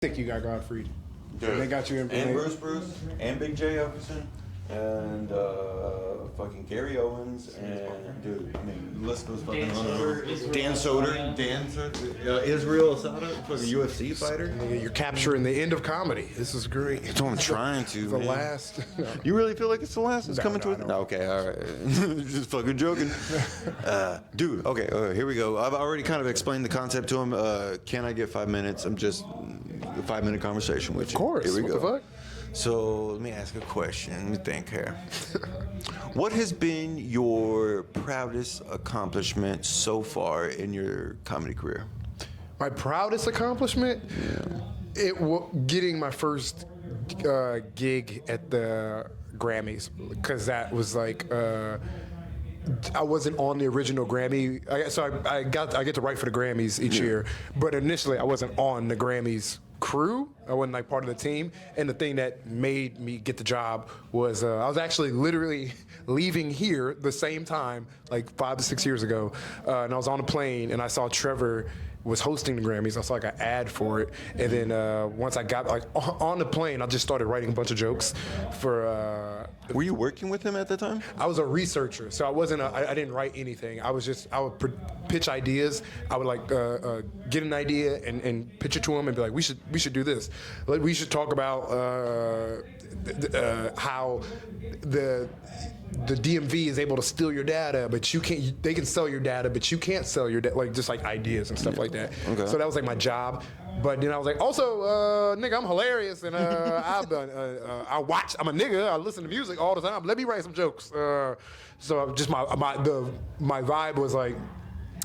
think you got Godfrey. Dude. They got you in. And Bruce, and Big J Everson, and fucking Gary Owens, and dude, I mean, the list goes fucking on. Dan Soder, Israel Asada, fucking UFC fighter. You're capturing the end of comedy. This is great. That's what I'm trying to. The man. last. You really feel like it's the last? It's No, coming no, to it. I don't. Okay, all right. Just fucking joking, dude. Okay, here we go. I've already kind of explained the concept to him. Can I get 5 minutes? I'm just a 5-minute conversation with you. Of course. Here we What go. the fuck? So let me ask a question. Let me think here. What has been your proudest accomplishment so far in your comedy career? My proudest accomplishment? Getting my first gig at the Grammys, because that was like I wasn't on the original Grammy, so I get to write for the Grammys each year, but initially I wasn't on the Grammys crew. I wasn't like part of the team, and the thing that made me get the job was I was actually literally leaving here the same time, like 5 to 6 years ago, and I was on a plane and I saw Trevor was hosting the Grammys. I saw like an ad for it, and then once I got like on the plane, I just started writing a bunch of jokes for. Were you working with him at the time? I was a researcher, so I wasn't. I didn't write anything. I would pitch ideas. I would like get an idea and pitch it to him and be like, we should do this. Like, we should talk about how the DMV is able to steal your data, but you can't. They can sell your data, but you can't sell your data. Like just like ideas and stuff like that. Okay. So that was like my job. But then I was like, also, nigga, I'm hilarious, and I've done. I'm a nigga. I listen to music all the time. Let me write some jokes. So just my vibe was like.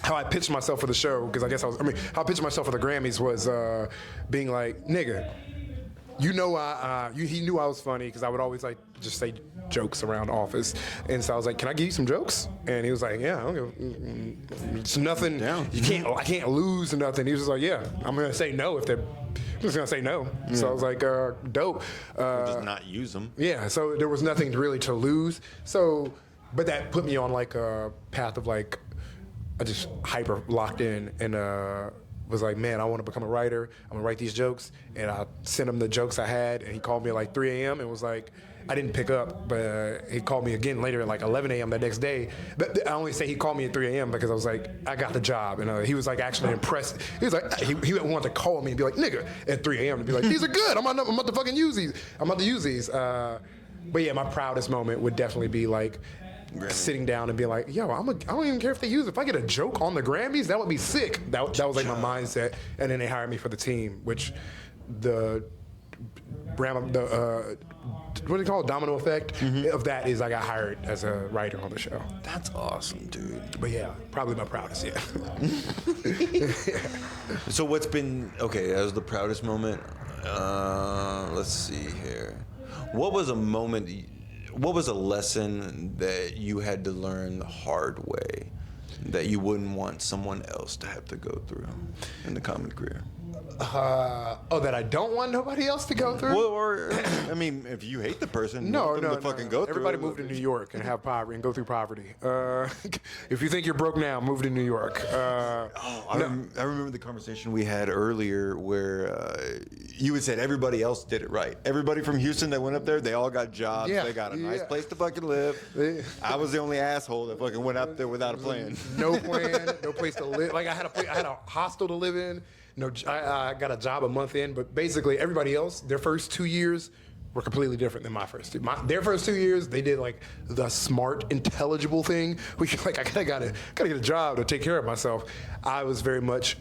How I pitched myself for the show, because how I pitched myself for the Grammys was being like, nigga, you know, he knew I was funny because I would always like just say jokes around the office, and so I was like, "Can I give you some jokes?" And he was like, "Yeah, I don't give, it's nothing. Down. I can't lose or nothing." He was just like, "Yeah, I'm gonna say no if they're." I'm just gonna say no. Yeah. So I was like, "Dope." Just not use them. Yeah. So there was nothing really to lose. So, but that put me on like a path of like, I just hyper locked in and was like, man, I want to become a writer. I'm gonna write these jokes, and I sent him the jokes I had, and he called me at like 3 a.m. and was like, I didn't pick up, but he called me again later at like 11 a.m. that next day. But I only say he called me at 3 a.m. because I was like, I got the job, and he was like actually impressed. He was like, he wanted to call me and be like, nigga, at 3 a.m. to be like, these are good. I'm about to fucking use these. I'm about to use these. But yeah, my proudest moment would definitely be like. Grammy. Sitting down and being like, yo, I don't even care if they use it. If I get a joke on the Grammys, that would be sick. That was like my mindset. And then they hired me for the team, which what do you call it? Domino effect of that is I got hired as a writer on the show. That's awesome, dude. But yeah, probably my proudest, yeah. So what's been, okay, that was the proudest moment. Let's see here. What was a lesson that you had to learn the hard way that you wouldn't want someone else to have to go through in the comedy career? That I don't want nobody else to go through? Well, or I mean, if you hate the person, no, fucking go through. Everybody move to New York and have poverty and go through poverty. If you think you're broke now, move to New York. I remember the conversation we had earlier where you had said everybody else did it right. Everybody from Houston that went up there, they all got jobs. Yeah, they got a nice place to fucking live. I was the only asshole that fucking went up there without a plan. No plan, no place to live. Like I had a hostel to live in. No, I got a job a month in, but basically everybody else, their first 2 years were completely different than my first two. Their first 2 years, they did like the smart, intelligible thing. Like I gotta get a job to take care of myself. I was very much.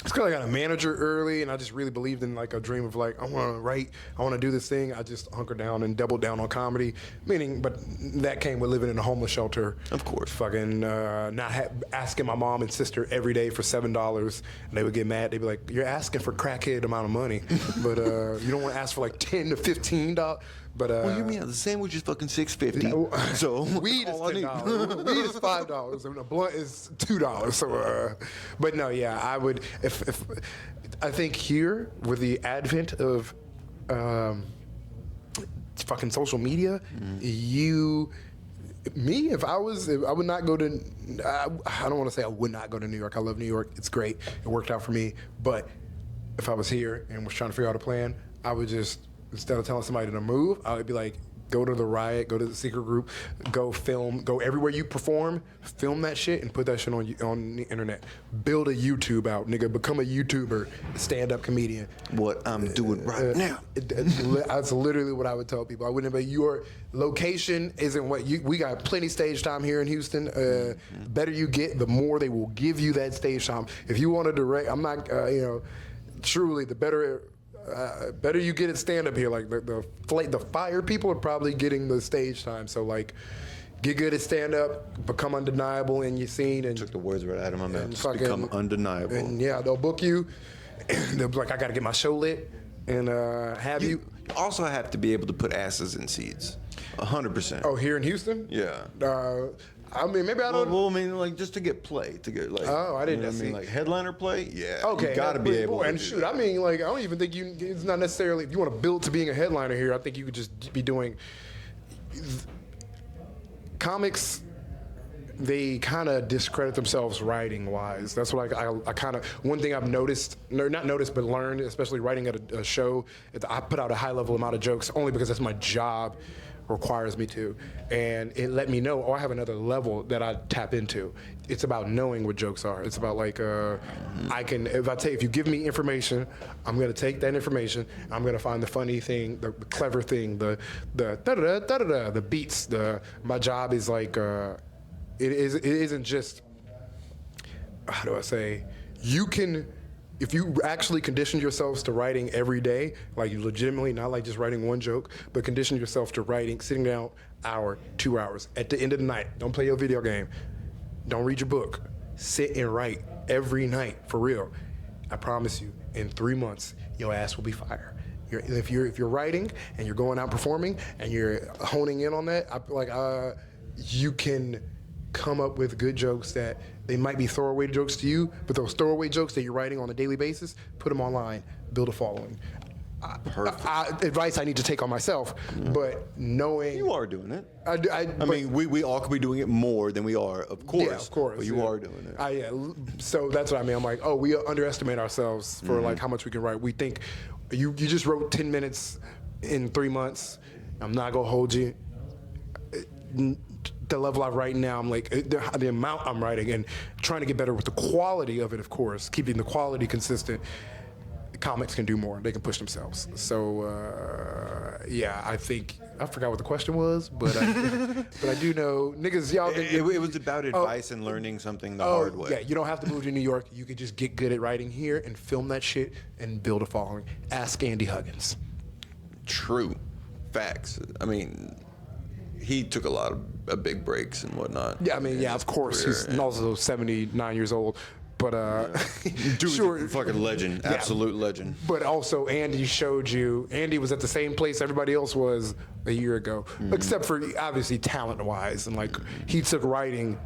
It's because I got a manager early, and I just really believed in like a dream of like I want to write, I want to do this thing. I just hunkered down and doubled down on comedy. But that came with living in a homeless shelter. Of course, fucking asking my mom and sister every day for $7, and they would get mad. They'd be like, "You're asking for crackhead amount of money, but you don't want to ask for like $10 to $15." But well, you mean the sandwich is fucking $6.50. So weed is $10. Weed is $5, and a blunt is $2. So, but no, yeah, I would. If I think here with the advent of fucking social media, if I would not go to. I don't want to say I would not go to New York. I love New York. It's great. It worked out for me, but if I was here and was trying to figure out a plan, I would just, instead of telling somebody to move, I would be like, go to the riot, go to the secret group, go film, go everywhere you perform, film that shit and put that shit on the internet. Build a YouTube out, nigga. Become a YouTuber, stand-up comedian. What I'm doing right now. That's literally what I would tell people. I wouldn't be, your location isn't what we got plenty stage time here in Houston. The better you get, the more they will give you that stage time. If you want to direct, I'm not, truly the better you get at stand up here. Like the fire people are probably getting the stage time. So like, get good at stand up, become undeniable in your scene, and Took the words right out of my mouth. Just fucking- become undeniable. And yeah, they'll book you. They'll be like, I got to get my show lit, and have you. You also have to be able to put asses in seats. 100%. Oh, here in Houston? Yeah. I mean, maybe I don't. Well, I mean, like just to get play, to get like. Oh, I didn't You know what I mean, see. like headliner play. Yeah. Okay, You got to be able. And to do shoot, that. I mean, like, I don't even think you. It's not necessarily if you want to build to being a headliner here. I think you could just be doing comics. They kind of discredit themselves writing wise. That's what I kind of, one thing I've noticed, no, not noticed, but learned, especially writing at a show, I put out a high level amount of jokes only because that's my job, requires me to. And it let me know, I have another level that I tap into. It's about knowing what jokes are. It's about like, if you give me information, I'm gonna take that information, I'm gonna find the funny thing, the clever thing, the da-da-da, da-da-da, the beats, my job is like, it isn't just, how do I say, you can, if you actually condition yourselves to writing every day, like you legitimately, not like just writing one joke, but condition yourself to writing, sitting down, hour, 2 hours, at the end of the night, don't play your video game, don't read your book, sit and write every night, for real. I promise you, in 3 months, your ass will be fire. If you're writing and you're going out performing and you're honing in on that, you can come up with good jokes that they might be throwaway jokes to you, but those throwaway jokes that you're writing on a daily basis, put them online, build a following. Perfect. Advice I need to take on myself, but knowing You are doing it. I mean, we all could be doing it more than we are, of course. yeah, of course. But you are doing it. So that's what I mean. I'm like, we underestimate ourselves for like how much we can write. We think you just wrote 10 minutes in 3 months. I'm not gonna hold you. The level I write now, I'm like, the amount I'm writing and trying to get better with the quality of it, of course, keeping the quality consistent. Comics can do more. They can push themselves. So, I think, I forgot what the question was, but I do know, niggas, y'all. It was about advice and learning something the hard way. Yeah, you don't have to move to New York. You could just get good at writing here and film that shit and build a following. Ask Andy Huggins. True. Facts. I mean, he took a lot of big breaks and whatnot. Yeah, I mean, of course. career, He's also 79 years old. But Dude's sure, a fucking legend, absolute legend. But also, Andy showed you. Andy was at the same place everybody else was a year ago, except for obviously talent-wise, and like he took writing.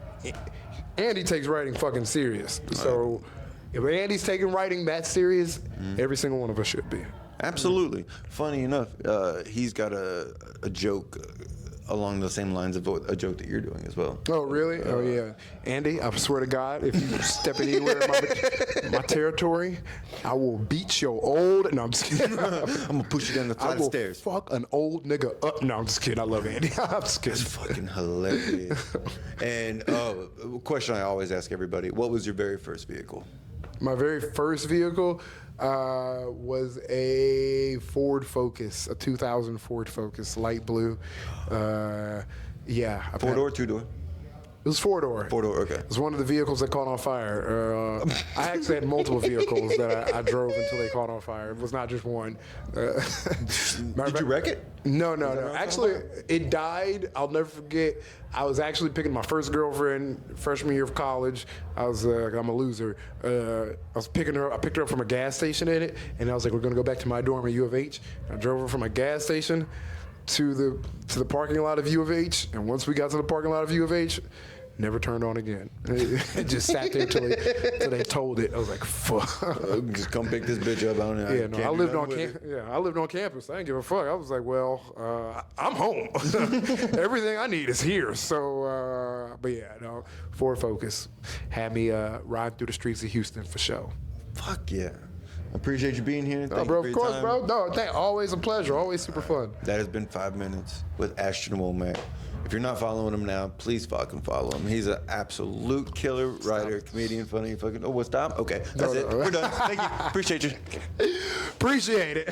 Andy takes writing fucking serious. So if Andy's taking writing that serious, every single one of us should be. Absolutely. Funny enough, he's got a joke along the same lines of a joke that you're doing as well. Oh, really? Oh, yeah. Andy, I swear to God, if you step anywhere in my territory, I will beat your old... No, I'm just kidding. I'm going to push you down the flight of stairs. I will fuck an old nigga up. No, I'm just kidding. I love Andy. I'm just kidding. It's fucking hilarious. And a question I always ask everybody, what was your very first vehicle? My very first vehicle was a Ford Focus, a 2000 Ford Focus, light blue. Four-door, two-door? It was four-door. Four-door, okay. It was one of the vehicles that caught on fire. I actually had multiple vehicles that I drove until they caught on fire. It was not just one. Did you wreck it? No. Actually, it died. I'll never forget. I was actually picking my first girlfriend freshman year of college. I'm a loser. I was picking her up. I picked her up from a gas station in it, and I was like, we're gonna go back to my dorm at U of H. I drove her from a gas station to the parking lot of U of H, and once we got to the parking lot of U of H, never turned on again. It just sat there till they told it. I was like, fuck. Just come pick this bitch up. I lived on campus. I didn't give a fuck. I was like, well, I'm home. Everything I need is here. So, Ford Focus had me ride through the streets of Houston for show. Fuck yeah. Appreciate you being here. No, Thank bro, you for of your course, time. bro. No, always a pleasure. Always super fun. That has been 5 minutes with Ashton Womack. If you're not following him now, please fucking follow him. He's an absolute killer writer, comedian, funny, fucking. Oh, what's time? Okay, that's it. We're done. Thank you. Appreciate you. Appreciate it.